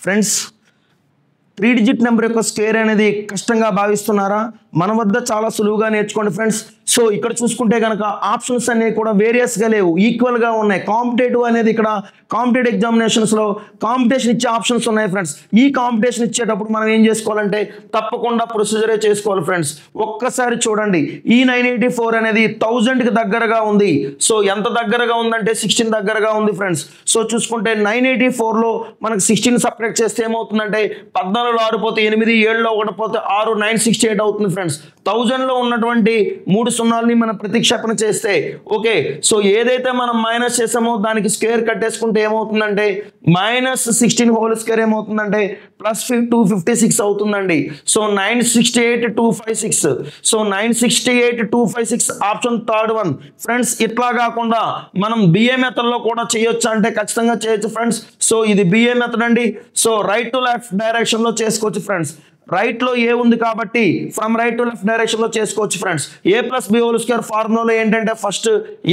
Friends 3 digit number యొక్క square అనేది కష్టంగా భావిస్తున్నారా? మన వద్ద చాలా సులువుగా నేర్చుకోండి ఫ్రెండ్స్. సో ఇక్కడ చూసుకుంటే కనుక ఆప్షన్స్ అనేవి కూడా వేరియస్గా లేవు, ఈక్వల్గా ఉన్నాయి. కాంపిటేటివ్ అనేది ఇక్కడ కాంపిటేటివ్ ఎగ్జామినేషన్స్లో కాంపిటీషన్ ఇచ్చే ఆప్షన్స్ ఉన్నాయి ఫ్రెండ్స్. ఈ కాంపిటీషన్ ఇచ్చేటప్పుడు మనం ఏం చేసుకోవాలంటే తప్పకుండా ప్రొసీజరే చేసుకోవాలి ఫ్రెండ్స్. ఒక్కసారి చూడండి, ఈ 984 అనేది 1000కి దగ్గరగా ఉంది. సో ఎంత దగ్గరగా ఉందంటే 16 దగ్గరగా ఉంది ఫ్రెండ్స్. సో చూసుకుంటే 984లో మనకు 16 సపరేట్ చేస్తే ఏమవుతుందంటే 14లో 6 పోతే 8, 7లో 1 పోతే 6, 968 అవుతుంది ఫ్రెండ్స్. 1000లో ఉన్నటువంటి 3 సున్నాలని మనం ప్రతిక్షేపణ చేస్తే ఓకే. సో ఏదైతే మనం మైనస్ చేసామో దానికి స్క్వేర్ కట్టేసుకుంటే ఏమవుతుందంటే -16 హోల్ స్క్వేర్ ఏమవుతుందంటే +256 అవుతుందండి. So 968256. So 968256 option third one friends. ఇట్లా కాకుండా మనం బిఏ మెథడ్లో కూడా చేయొచ్చు అంటే ఖచ్చితంగా చేయొచ్చు ఫ్రెండ్స్. సో ఇది బిఏ మెథడ్ అండి. సో రైట్ టు లెఫ్ట్ డైరెక్షన్లో చేసుకోవచ్చు ఫ్రెండ్స్. రైట్లో ఏ ఉంది కాబట్టి ఫ్రమ్ రైట్ టు లెఫ్ట్ డైరెక్షన్లో చేసుకోవచ్చు ఫ్రెండ్స్. a+b² ఫార్ములాలో ఏంటంటే ఫస్ట్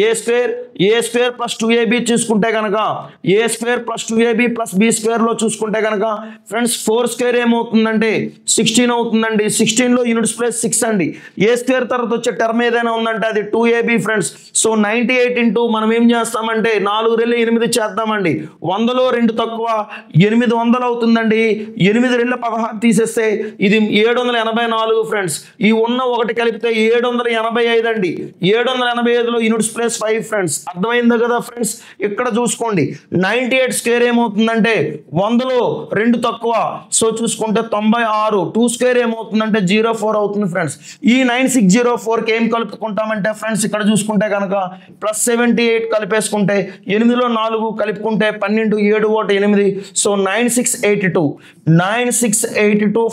a స్క్వేర్ + 2ab చూసుకుంటే కనుక a² + 2ab + b² చూసుకుంటే కనుక ఫ్రెండ్స్ 4 స్క్వేర్ ఏమవుతుందంటే 16 అవుతుందండి. 16లో యూనిట్స్ ప్లేస్ 6 అండి. a² తర్వాత వచ్చే టర్మ్ ఏదైనా ఉందంటే అది 2ab ఫ్రెండ్స్. సో 98 ఇంటూ మనం ఏం చేస్తామంటే 4 రెళ్ళు 8 చేద్దామండి. 100లో 2 తక్కువ 800 అవుతుందండి. 8 రెళ్ళు 16 తీసేస్తే ఇది 784 ఫ్రెండ్స్. ఈ ఉన్న ఒకటి కలిపితే 785 అండి. 785లో యూనిట్స్ ప్లేస్ 5 ఫ్రెండ్స్. అర్థమైంది కదా ఫ్రెండ్స్. ఇక్కడ చూసుకోండి 98 స్క్వేర్ ఏమవుతుందంటే 100లో 2 తక్కువ. సో చూసుకుంటే 96. 2 స్క్వేర్ ఏమవుతుందంటే 04 అవుతుంది ఫ్రెండ్స్. ఈ 9604కి ఏం కలుపుకుంటామంటే ఫ్రెండ్స్ ఇక్కడ చూసుకుంటే కనుక +78 కలిపేసుకుంటే 8లో 4 కలుపుకుంటే 12, 7 1 8. సో 9682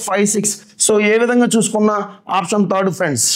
56. సో ఏ విధంగా చూసుకున్నా ఆప్షన్ థర్డ్ ఫ్రెండ్స్.